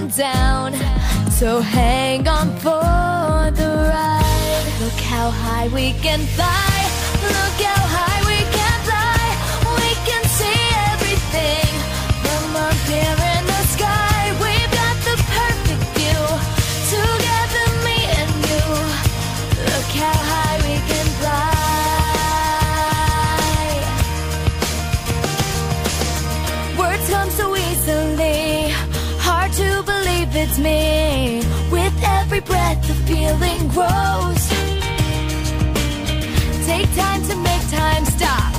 and down. So hang on for the ride. Look how high we can fly. Look how high we can fly. We can see everything from up here in the sky. We've got the perfect view. Together, me and you. Look how high we can fly. Words come so easily. Hard to believe it's me. With every breath the feeling grows. Take time to make time stop.